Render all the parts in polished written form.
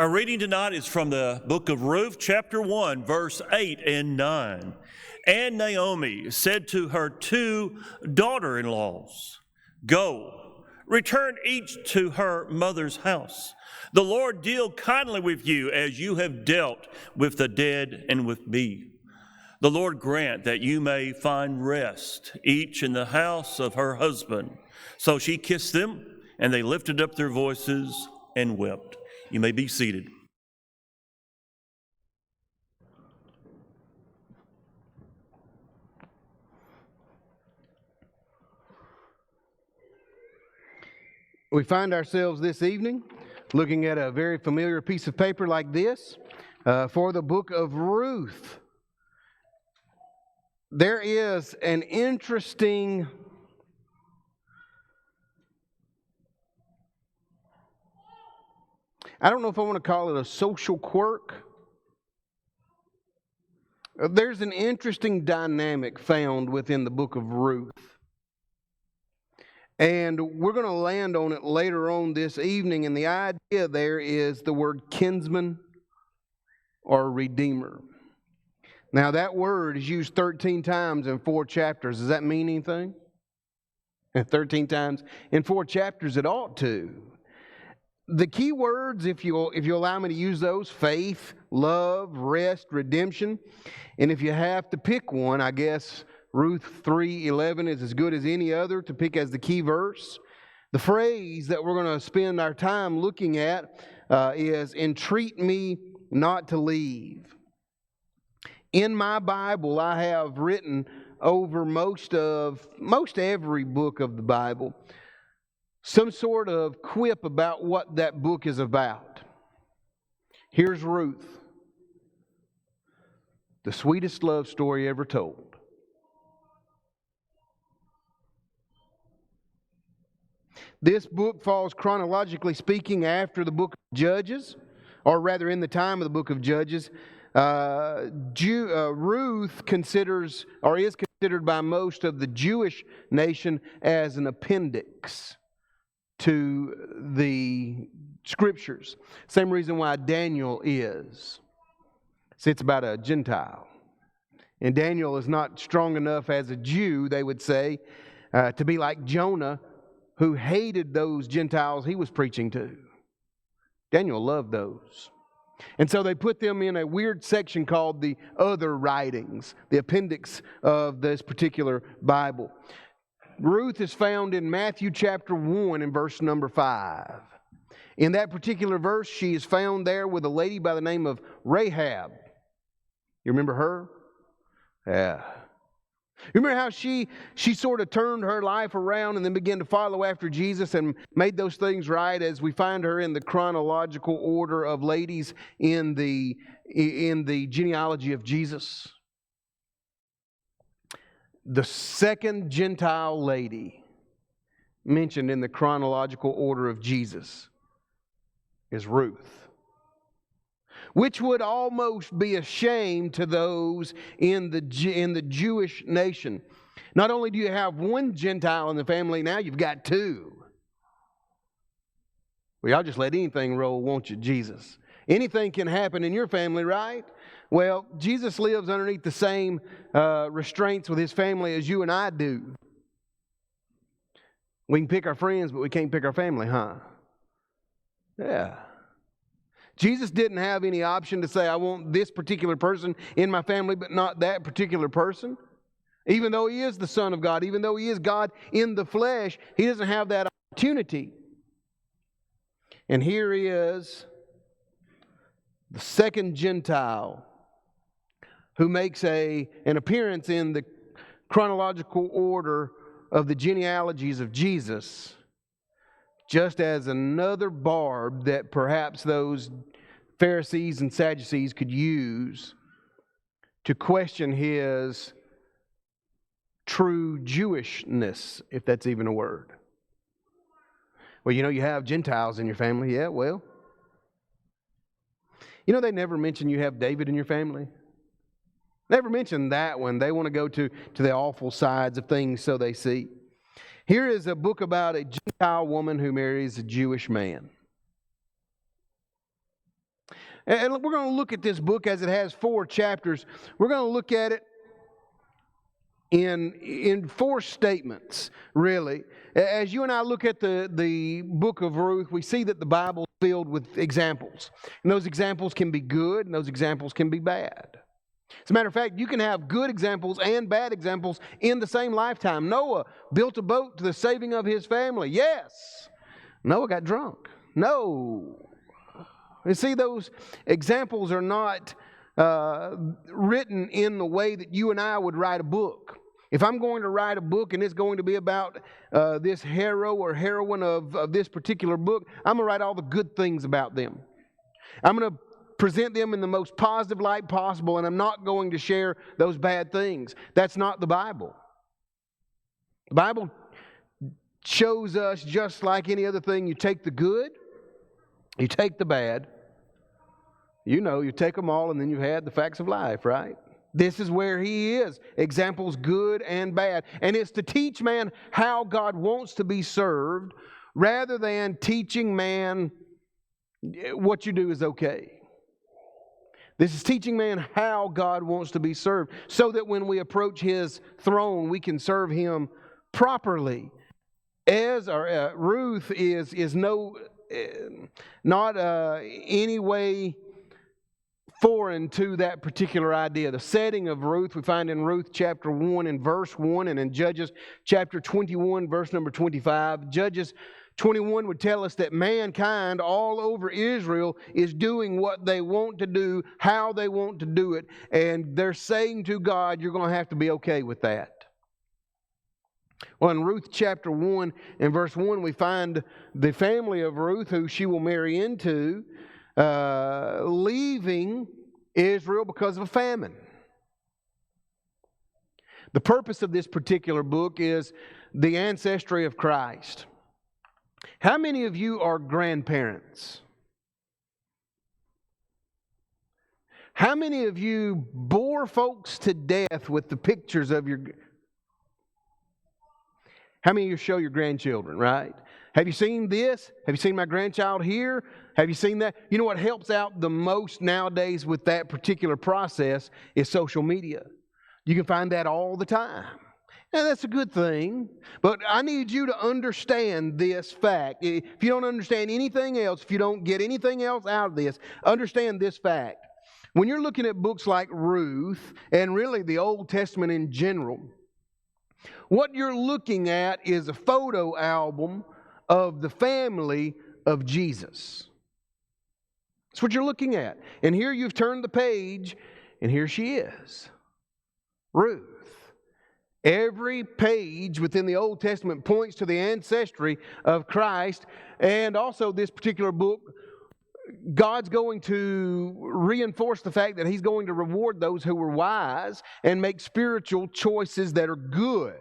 Our reading tonight is from the book of Ruth, chapter 1, verse 8 and 9. And Naomi said to her two daughter-in-laws, "Go, return each to her mother's house. The Lord deal kindly with you as you have dealt with the dead and with me. The Lord grant that you may find rest, each in the house of her husband." So she kissed them, and they lifted up their voices and wept. You may be seated. We find ourselves this evening looking at a very familiar piece of paper like this for the book of Ruth. There is an interesting I don't know if I want to call it a social quirk. There's an interesting dynamic found within the book of Ruth. And we're going to land on it later on this evening. And the idea there is the word kinsman or redeemer. Now that word is used 13 times in 4 chapters. Does that mean anything? 13 times in 4 chapters it ought to. The key words, if you allow me to use those, faith, love, rest, redemption. And if you have to pick one, I guess Ruth 3:11 is as good as any other to pick as the key verse. The phrase that we're going to spend our time looking at is, "Entreat me not to leave." In my Bible, I have written over most every book of the Bible some sort of quip about what that book is about. Here's Ruth, the sweetest love story ever told. This book falls, chronologically speaking, after the book of Judges, or rather in the time of the book of Judges. Ruth considers, or is considered by most of the Jewish nation, as an appendix to the Scriptures. Same reason why Daniel is. See, it's about a Gentile. And Daniel is not strong enough as a Jew, they would say, to be like Jonah, who hated those Gentiles he was preaching to. Daniel loved those. And so they put them in a weird section called the other writings, the appendix of this particular Bible. Ruth is found in Matthew chapter 1 and verse number 5. In that particular verse, she is found there with a lady by the name of Rahab. You remember her? Yeah. You remember how she sort of turned her life around and then began to follow after Jesus and made those things right, as we find her in the chronological order of ladies in the genealogy of Jesus? The second Gentile lady mentioned in the chronological order of Jesus is Ruth, which would almost be a shame to those in the Jewish nation. Not only do you have one Gentile in the family, now you've got two. Well, y'all just let anything roll, won't you, Jesus? Anything can happen in your family, right? Well, Jesus lives underneath the same restraints with His family as you and I do. We can pick our friends, but we can't pick our family, huh? Yeah. Jesus didn't have any option to say, I want this particular person in my family, but not that particular person. Even though He is the Son of God, even though He is God in the flesh, He doesn't have that opportunity. And here He is, the second Gentile, who makes an appearance in the chronological order of the genealogies of Jesus, just as another barb that perhaps those Pharisees and Sadducees could use to question His true Jewishness, if that's even a word. Well, you have Gentiles in your family. Yeah, well. They never mention you have David in your family. Never mention that one. They want to go to the awful sides of things so they see. Here is a book about a Gentile woman who marries a Jewish man. And we're going to look at this book as it has 4 chapters. We're going to look at it in 4 statements, really. As you and I look at the book of Ruth, we see that the Bible is filled with examples. And those examples can be good, and those examples can be bad. As a matter of fact, you can have good examples and bad examples in the same lifetime. Noah built a boat to the saving of his family. Yes. Noah got drunk. No. You see, those examples are not written in the way that you and I would write a book. If I'm going to write a book and it's going to be about this hero or heroine of this particular book, I'm going to write all the good things about them. I'm going to present them in the most positive light possible, and I'm not going to share those bad things. That's not the Bible. The Bible shows us, just like any other thing, you take the good, you take the bad, you take them all, and then you had the facts of life, right? This is where he is. Examples good and bad. And it's to teach man how God wants to be served rather than teaching man what you do is okay. This is teaching man how God wants to be served so that when we approach his throne, we can serve him properly. Ruth is not any way foreign to that particular idea. The setting of Ruth we find in Ruth chapter 1 and verse 1, and in Judges chapter 21 verse number 25. Judges 21 would tell us that mankind all over Israel is doing what they want to do, how they want to do it, and they're saying to God, you're going to have to be okay with that. Well, in Ruth chapter 1 and verse 1, we find the family of Ruth, who she will marry into, leaving Israel because of a famine. The purpose of this particular book is the ancestry of Christ. How many of you are grandparents? How many of you bore folks to death with the pictures of your... How many of you show your grandchildren, right? Have you seen this? Have you seen my grandchild here? Have you seen that? You know what helps out the most nowadays with that particular process is social media. You can find that all the time. And that's a good thing. But I need you to understand this fact. If you don't understand anything else, if you don't get anything else out of this, understand this fact. When you're looking at books like Ruth, and really the Old Testament in general, what you're looking at is a photo album of the family of Jesus. That's what you're looking at. And here you've turned the page, and here she is, Ruth. Every page within the Old Testament points to the ancestry of Christ, and also this particular book, God's going to reinforce the fact that He's going to reward those who were wise and make spiritual choices that are good.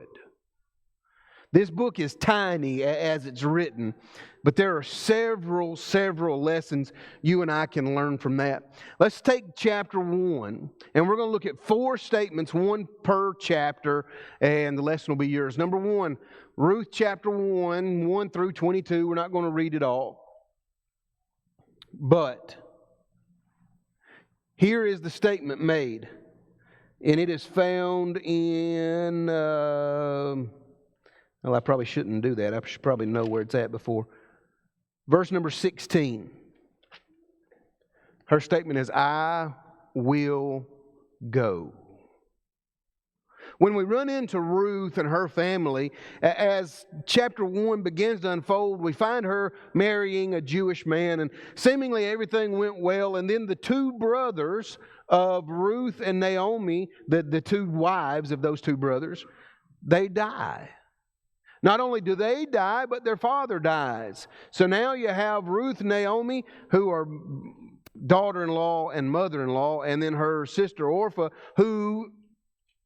This book is tiny as it's written, but there are several lessons you and I can learn from that. Let's take chapter 1, and we're going to look at 4 statements, 1 per chapter, and the lesson will be yours. Number 1, Ruth chapter 1, 1 through 22. We're not going to read it all. But here is the statement made, and it is found in... well, I probably shouldn't do that. I should probably know where it's at before. Verse number 16. Her statement is, I will go. When we run into Ruth and her family, as chapter 1 begins to unfold, we find her marrying a Jewish man, and seemingly everything went well. And then the 2 brothers of Ruth and Naomi, the 2 wives of those 2 brothers, they die. Not only do they die, but their father dies. So now you have Ruth and Naomi, who are daughter-in-law and mother-in-law, and then her sister Orpah, who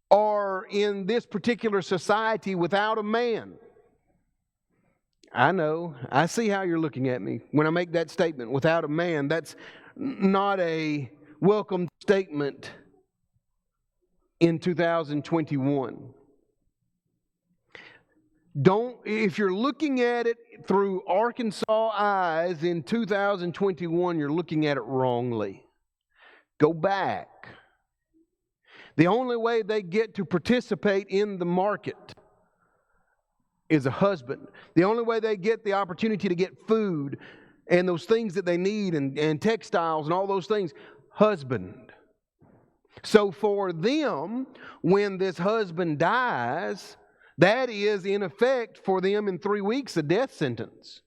are in this particular society without a man. I know. I see how you're looking at me when I make that statement, without a man. That's not a welcome statement in 2021. If you're looking at it through Arkansas eyes in 2021, you're looking at it wrongly. Go back. The only way they get to participate in the market is a husband. The only way they get the opportunity to get food and those things that they need and textiles and all those things, husband. So for them, when this husband dies, that is in effect for them in 3 weeks a death sentence.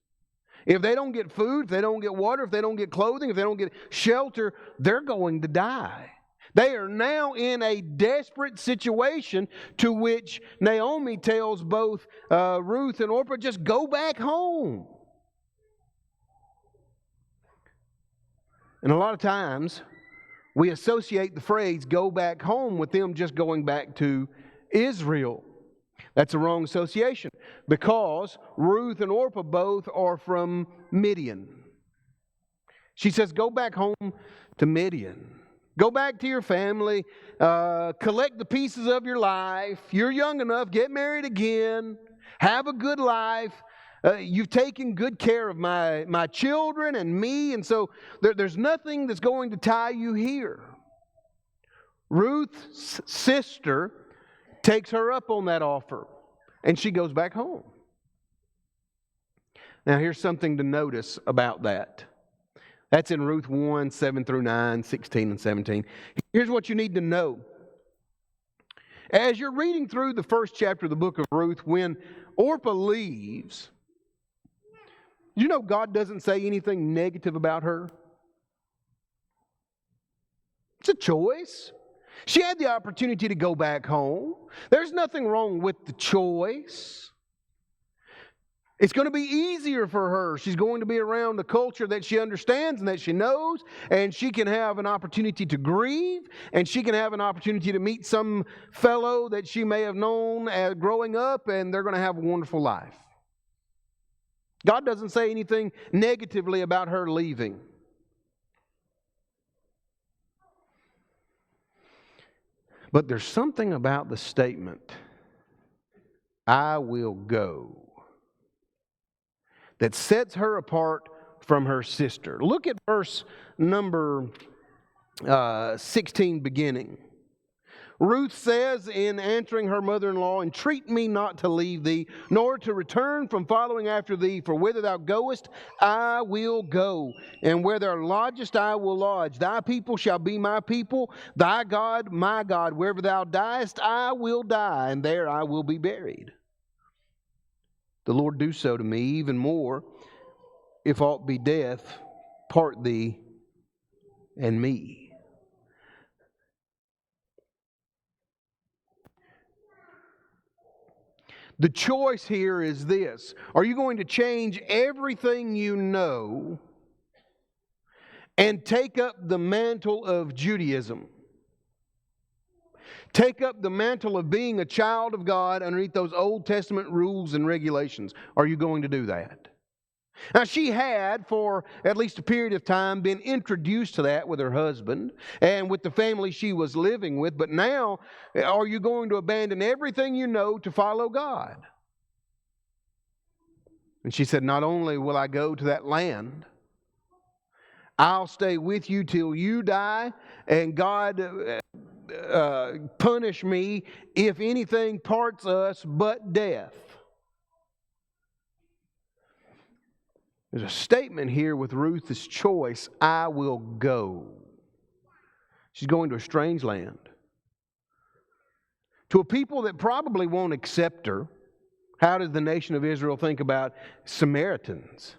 If they don't get food, if they don't get water, if they don't get clothing, if they don't get shelter, they're going to die. They are now in a desperate situation, to which Naomi tells both Ruth and Orpah, just go back home. And a lot of times, we associate the phrase go back home with them just going back to Israel. That's a wrong association, because Ruth and Orpah both are from Midian. She says, go back home to Midian. Go back to your family. Collect the pieces of your life. You're young enough. Get married again. Have a good life. You've taken good care of my children and me, and so there's nothing that's going to tie you here. Ruth's sister takes her up on that offer, and she goes back home. Now, here's something to notice about that. That's in Ruth 1, 7 through 9, 16 and 17. Here's what you need to know. As you're reading through the first chapter of the book of Ruth, when Orpah leaves, you know God doesn't say anything negative about her. It's a choice. She had the opportunity to go back home. There's nothing wrong with the choice. It's going to be easier for her. She's going to be around a culture that she understands and that she knows, and she can have an opportunity to grieve, and she can have an opportunity to meet some fellow that she may have known as growing up, and they're going to have a wonderful life. God doesn't say anything negatively about her leaving. But there's something about the statement, I will go, that sets her apart from her sister. Look at verse number 16 beginning. Ruth says in answering her mother-in-law, entreat me not to leave thee, nor to return from following after thee, for whither thou goest, I will go, and where thou lodgest, I will lodge. Thy people shall be my people, thy God, my God. Wherever thou diest, I will die, and there I will be buried. The Lord do so to me, even more, if aught be death, part thee and me. The choice here is this. Are you going to change everything you know and take up the mantle of Judaism? Take up the mantle of being a child of God underneath those Old Testament rules and regulations? Are you going to do that? Now, she had, for at least a period of time, been introduced to that with her husband and with the family she was living with. But now, are you going to abandon everything you know to follow God? And she said, not only will I go to that land, I'll stay with you till you die, and God punish me if anything parts us but death. There's a statement here with Ruth's choice, I will go. She's going to a strange land, to a people that probably won't accept her. How does the nation of Israel think about Samaritans,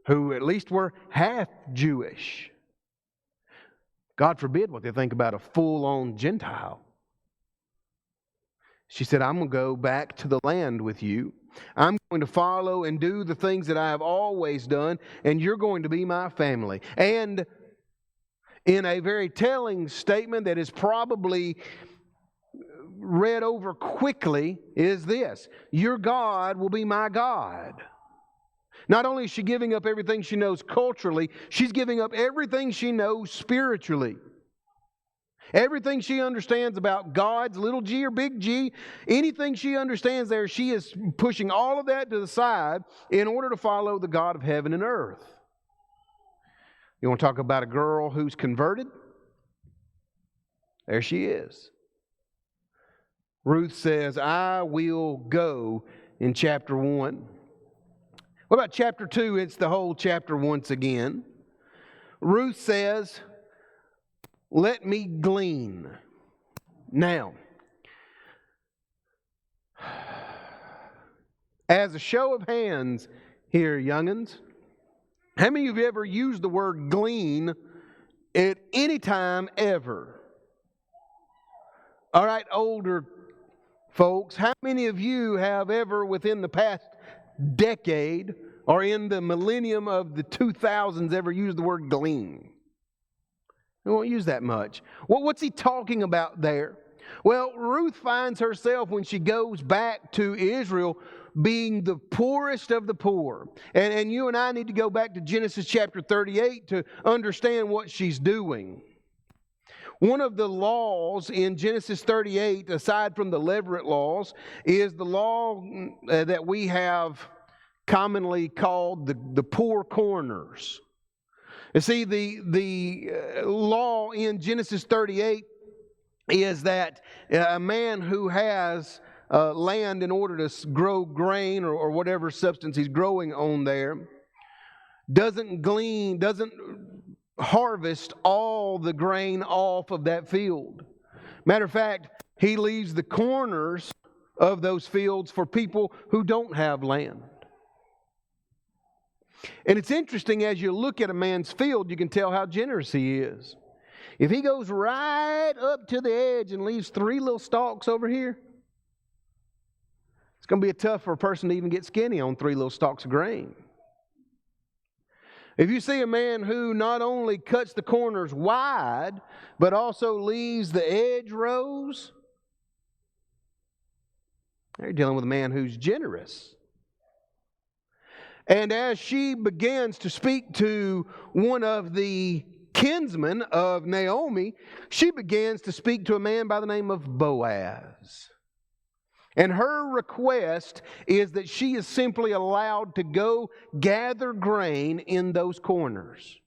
who at least were half Jewish? God forbid what they think about a full-on Gentile. She said, I'm going to go back to the land with you. I'm going to follow and do the things that I have always done, and you're going to be my family. And in a very telling statement that is probably read over quickly is this: your God will be my God. Not only is she giving up everything she knows culturally, she's giving up everything she knows spiritually. Everything she understands about God's little g or big G, anything she understands there, she is pushing all of that to the side in order to follow the God of heaven and earth. You want to talk about a girl who's converted? There she is. Ruth says, I will go in chapter 1. What about chapter 2? It's the whole chapter once again. Ruth says, let me glean. Now, as a show of hands here, young'uns, how many of you ever used the word glean at any time ever? All right, older folks, how many of you have ever within the past decade or in the millennium of the 2000s ever used the word glean? We won't use that much. Well, what's he talking about there? Well, Ruth finds herself when she goes back to Israel being the poorest of the poor. And you and I need to go back to Genesis chapter 38 to understand what she's doing. One of the laws in Genesis 38, aside from the Levirate laws, is the law that we have commonly called the poor corners. You see, the law in Genesis 38 is that a man who has land in order to grow grain or whatever substance he's growing on there doesn't harvest all the grain off of that field. Matter of fact, he leaves the corners of those fields for people who don't have land. And it's interesting, as you look at a man's field, you can tell how generous he is. If he goes right up to the edge and leaves 3 little stalks over here, it's going to be tough for a person to even get skinny on 3 little stalks of grain. If you see a man who not only cuts the corners wide, but also leaves the edge rows, you're dealing with a man who's generous. And as she begins to speak to one of the kinsmen of Naomi, she begins to speak to a man by the name of Boaz. And her request is that she is simply allowed to go gather grain in those corners.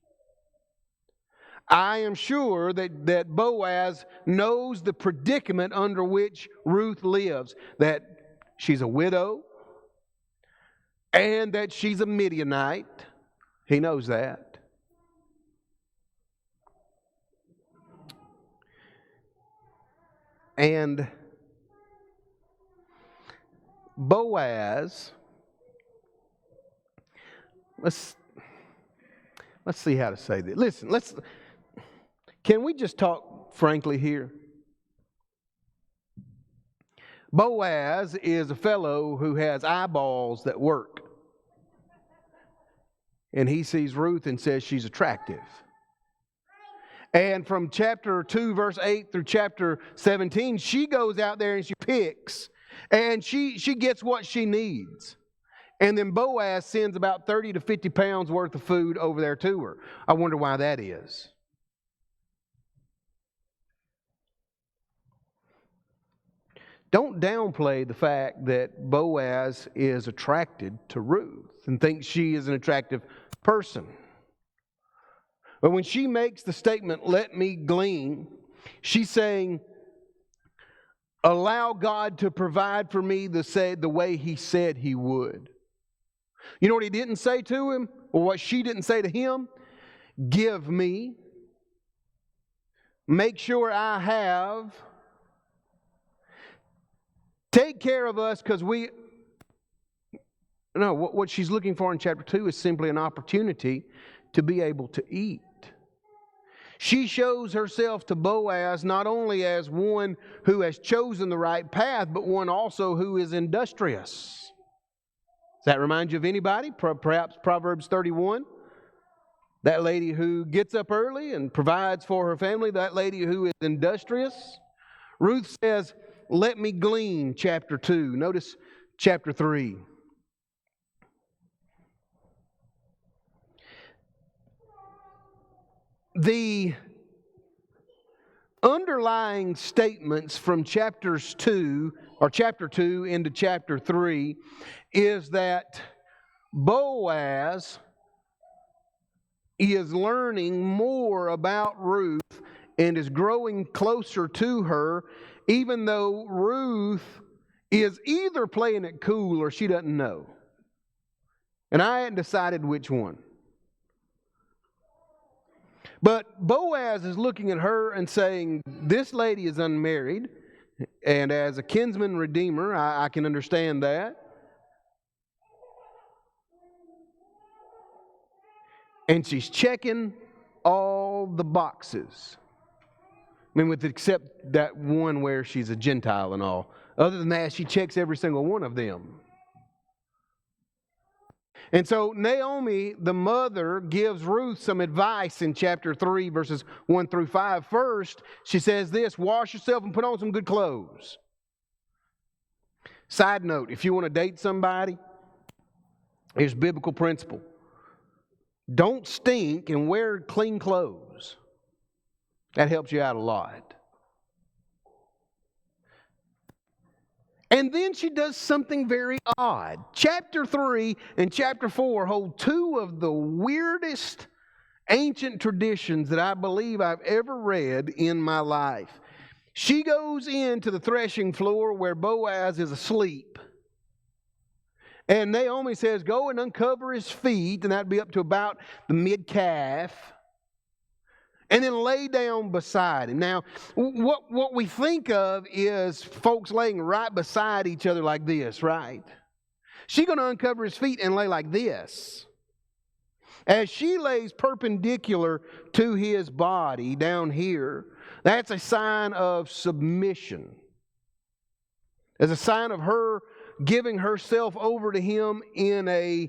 I am sure that Boaz knows the predicament under which Ruth lives, that she's a widow and that she's a Midianite. He knows that. And Boaz, let's see how to say this. Listen, can we just talk frankly here? Boaz is a fellow who has eyeballs that work. And he sees Ruth and says she's attractive. And from chapter 2, verse 8 through chapter 17, she goes out there and she picks. And she gets what she needs. And then Boaz sends about 30 to 50 pounds worth of food over there to her. I wonder why that is. Don't downplay the fact that Boaz is attracted to Ruth and thinks she is an attractive person. But when she makes the statement, let me glean, she's saying, allow God to provide for me the way He said He would. You know what He didn't say to him, or what she didn't say to him? Give me. Make sure I have. Take care of us because we... No, what she's looking for in chapter 2 is simply an opportunity to be able to eat. She shows herself to Boaz not only as one who has chosen the right path, but one also who is industrious. Does that remind you of anybody? Perhaps Proverbs 31? That lady who gets up early and provides for her family, that lady who is industrious. Ruth says, let me glean, chapter 2. Notice chapter 3. The underlying statements from chapter 2 into chapter 3 is that Boaz is learning more about Ruth and is growing closer to her, even though Ruth is either playing it cool or she doesn't know. And I hadn't decided which one. But Boaz is looking at her and saying, this lady is unmarried, and as a kinsman redeemer, I can understand that. And she's checking all the boxes. I mean, except that one where she's a Gentile and all. Other than that, she checks every single one of them. And so Naomi, the mother, gives Ruth some advice in chapter 3, verses 1 through 5. First, she says this: wash yourself and put on some good clothes. Side note, if you want to date somebody, here's a biblical principle. Don't stink and wear clean clothes. That helps you out a lot. And then she does something very odd. Chapter 3 and chapter 4 hold two of the weirdest ancient traditions that I believe I've ever read in my life. She goes into the threshing floor where Boaz is asleep. And Naomi says, go and uncover his feet, and that'd be up to about the mid-calf. And then lay down beside him. Now, what we think of is folks laying right beside each other like this, right? She's going to uncover his feet and lay like this. As she lays perpendicular to his body down here, that's a sign of submission. As a sign of her giving herself over to him in a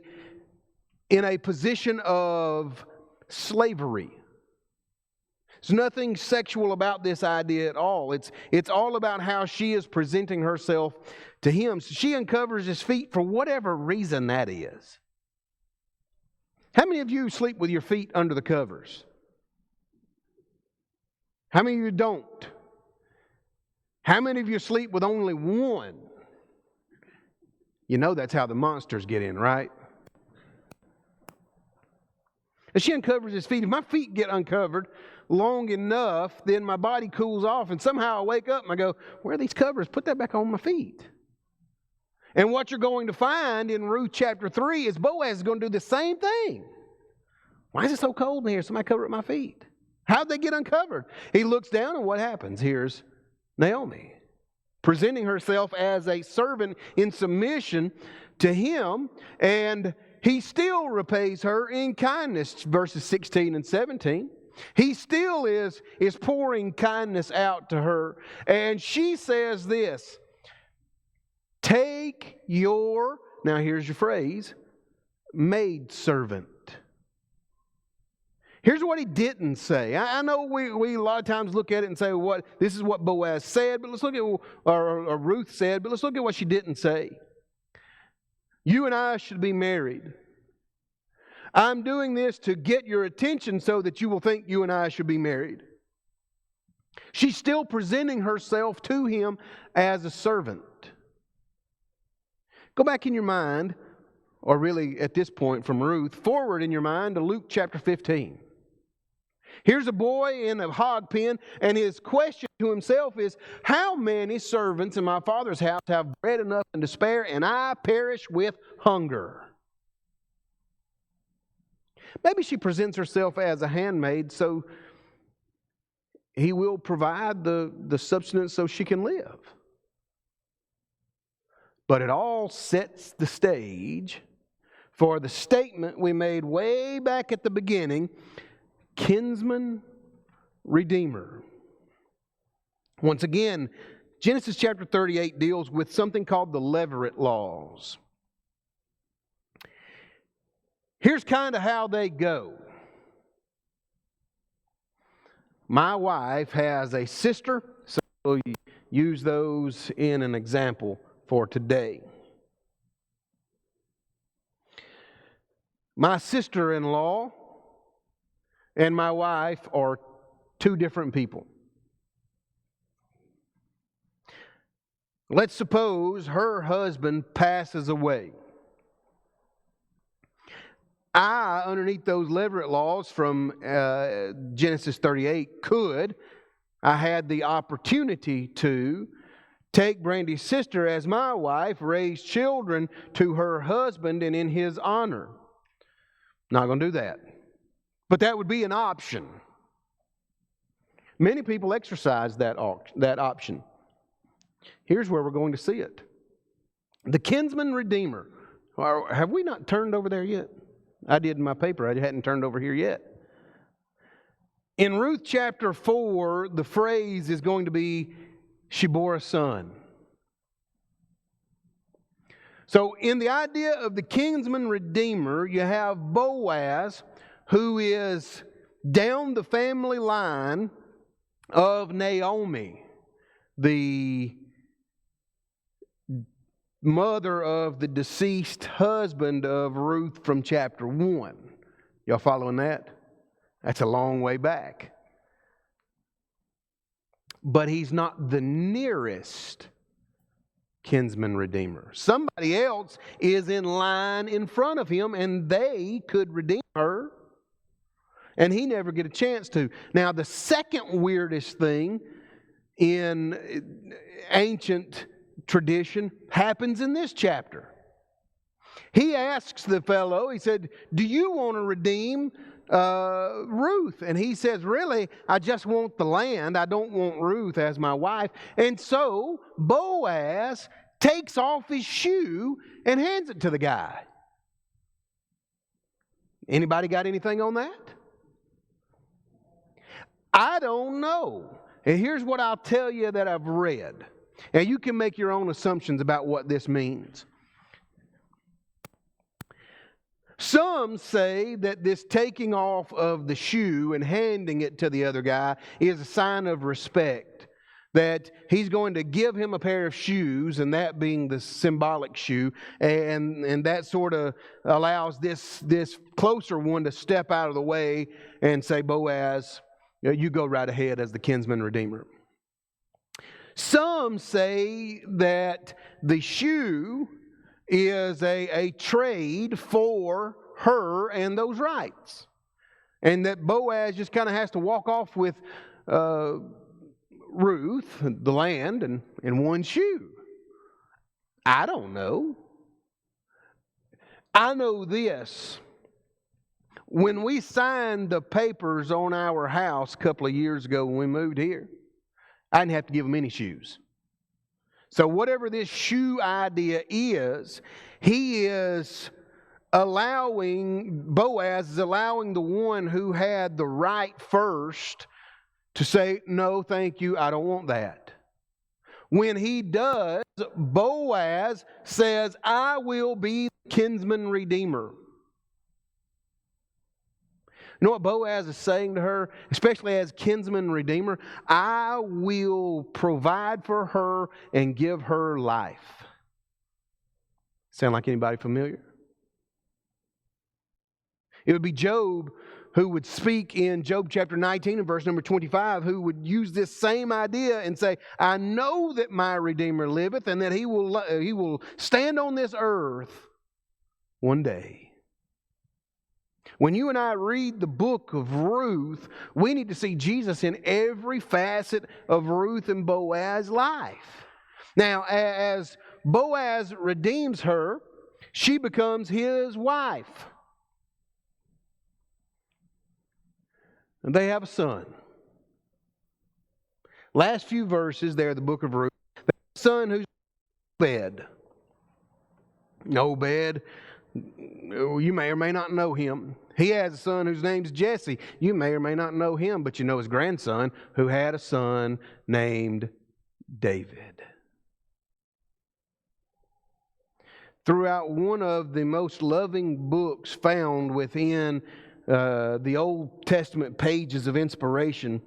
position of slavery. There's nothing sexual about this idea at all. It's all about how she is presenting herself to him. So she uncovers his feet for whatever reason that is. How many of you sleep with your feet under the covers? How many of you don't? How many of you sleep with only one? You know that's how the monsters get in, right? And she uncovers his feet. If my feet get uncovered long enough, then my body cools off, and somehow I wake up and I go, where are these covers? Put that back on my feet. And what you're going to find in Ruth chapter 3 is Boaz is going to do the same thing. Why is it so cold in here? Somebody cover up my feet. How'd they get uncovered? He looks down, and what happens? Here's Naomi presenting herself as a servant in submission to him, and he still repays her in kindness, verses 16 and 17. He still is pouring kindness out to her. And she says this, take your, now here's your phrase, maidservant. Here's what he didn't say. I know we a lot of times look at it and say, this is what Boaz said, but let's look at, or Ruth said, but let's look at what she didn't say. You and I should be married. I'm doing this to get your attention so that you will think you and I should be married. She's still presenting herself to him as a servant. Go back in your mind, or really at this point from Ruth, forward in your mind to Luke chapter 15. Here's a boy in a hog pen, and his question to himself is, how many servants in my father's house have bread enough and to spare, and I perish with hunger? Maybe she presents herself as a handmaid so he will provide the substance so she can live. But it all sets the stage for the statement we made way back at the beginning, kinsman redeemer. Once again, Genesis chapter 38 deals with something called the Levirate laws. Here's kind of how they go. My wife has a sister, so we'll use those in an example for today. My sister-in-law and my wife are two different people. Let's suppose her husband passes away. I, underneath those Levirate laws from Genesis 38, I had the opportunity to take Brandy's sister as my wife, raise children to her husband and in his honor. Not going to do that. But that would be an option. Many people exercise that option. Here's where we're going to see it. The kinsman redeemer. Have we not turned over there yet? I did in my paper. I hadn't turned over here yet. In Ruth chapter 4, the phrase is going to be, she bore a son. So in the idea of the kinsman redeemer, you have Boaz, who is down the family line of Naomi, the mother of the deceased husband of Ruth from chapter 1. Y'all following that? That's a long way back. But he's not the nearest kinsman redeemer. Somebody else is in line in front of him, and they could redeem her, and he never get a chance to. Now, the second weirdest thing in ancient tradition happens in this chapter. He asks the fellow, he said, do you want to redeem Ruth? And he says, really, I just want the land. I don't want Ruth as my wife. And so Boaz takes off his shoe and hands it to the guy. Anybody got anything on that? I don't know. And here's what I'll tell you that I've read. And you can make your own assumptions about what this means. Some say that this taking off of the shoe and handing it to the other guy is a sign of respect. That he's going to give him a pair of shoes, and that being the symbolic shoe, and that sort of allows this closer one to step out of the way and say, Boaz, you go right ahead as the kinsman redeemer. Some say that the shoe is a trade for her and those rights. And that Boaz just kind of has to walk off with Ruth, the land, and one shoe. I don't know. I know this. When we signed the papers on our house a couple of years ago when we moved here, I didn't have to give them any shoes. So whatever this shoe idea is, Boaz is allowing the one who had the right first to say, no, thank you, I don't want that. When he does, Boaz says, I will be the kinsman redeemer. You know what Boaz is saying to her, especially as kinsman redeemer? I will provide for her and give her life. Sound like anybody familiar? It would be Job who would speak in Job chapter 19 and verse number 25, who would use this same idea and say, I know that my Redeemer liveth and that he will stand on this earth one day. When you and I read the book of Ruth, we need to see Jesus in every facet of Ruth and Boaz's life. Now, as Boaz redeems her, she becomes his wife. And they have a son. Last few verses there in the book of Ruth. The son who's Obed. Obed, you may or may not know him. He has a son whose name's Jesse. You may or may not know him, but you know his grandson who had a son named David. Throughout one of the most loving books found within the Old Testament pages of inspiration,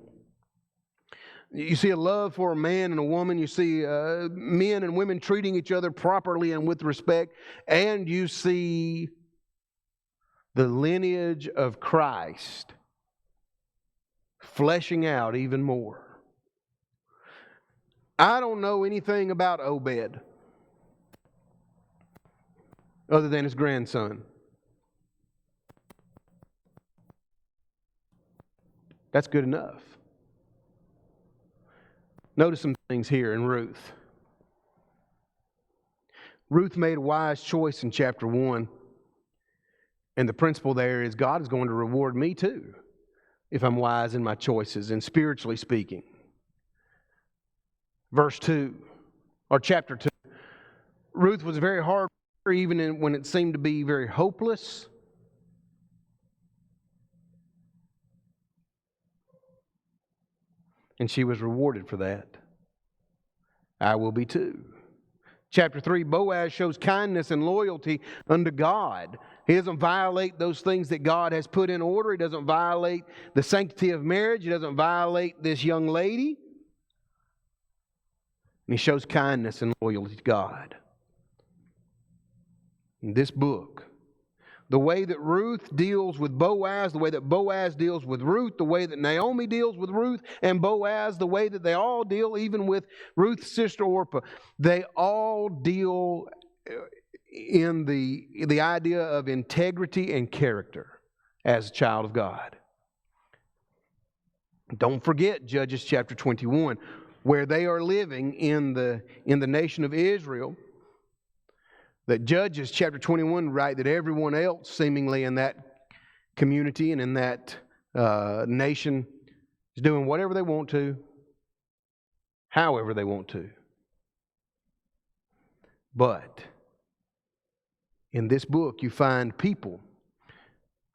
you see a love for a man and a woman. You see men and women treating each other properly and with respect. And you see the lineage of Christ fleshing out even more. I don't know anything about Obed other than his grandson. That's good enough. Notice some things here in Ruth. Ruth made a wise choice in chapter 1. And the principle there is God is going to reward me too if I'm wise in my choices and spiritually speaking. Verse 2, or chapter 2. Ruth was very hard even when it seemed to be very hopeless. And she was rewarded for that. I will be too. Chapter 3, Boaz shows kindness and loyalty unto God. He doesn't violate those things that God has put in order. He doesn't violate the sanctity of marriage. He doesn't violate this young lady. And he shows kindness and loyalty to God. In this book, the way that Ruth deals with Boaz, the way that Boaz deals with Ruth, the way that Naomi deals with Ruth and Boaz, the way that they all deal, even with Ruth's sister Orpah, they all deal in the idea of integrity and character as a child of God. Don't forget Judges chapter 21, where they are living in the nation of Israel. That Judges chapter 21 write that everyone else seemingly in that community and in that nation is doing whatever they want to, however they want to. But in this book you find people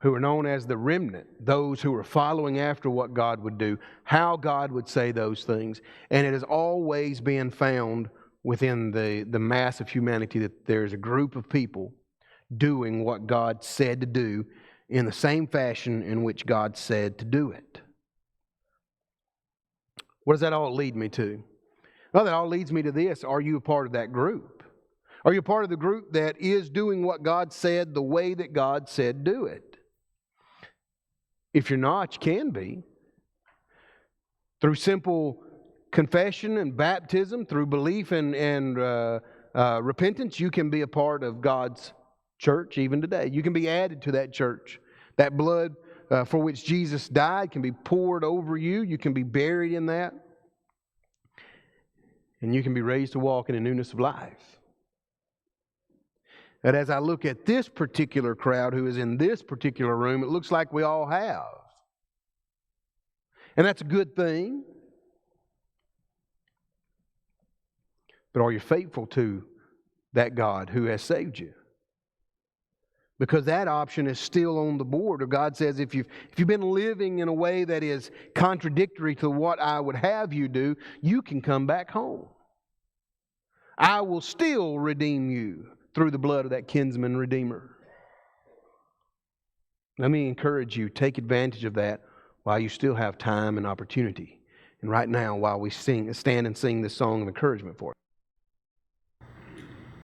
who are known as the remnant, those who are following after what God would do, how God would say those things. And it has always been found within the mass of humanity that there's a group of people doing what God said to do in the same fashion in which God said to do it. What does that all lead me to? Well, that all leads me to this. Are you a part of that group? Are you a part of the group that is doing what God said the way that God said do it? If you're not, you can be. Through simple confession and baptism, through belief and repentance, you can be a part of God's church even today. You can be added to that church. That blood for which Jesus died can be poured over you. You can be buried in that. And you can be raised to walk in a newness of life. And as I look at this particular crowd who is in this particular room, it looks like we all have. And that's a good thing. But are you faithful to that God who has saved you? Because that option is still on the board. Or God says, if you've been living in a way that is contradictory to what I would have you do, you can come back home. I will still redeem you through the blood of that kinsman redeemer. Let me encourage you, take advantage of that while you still have time and opportunity. And right now, while we stand and sing this song of encouragement for you.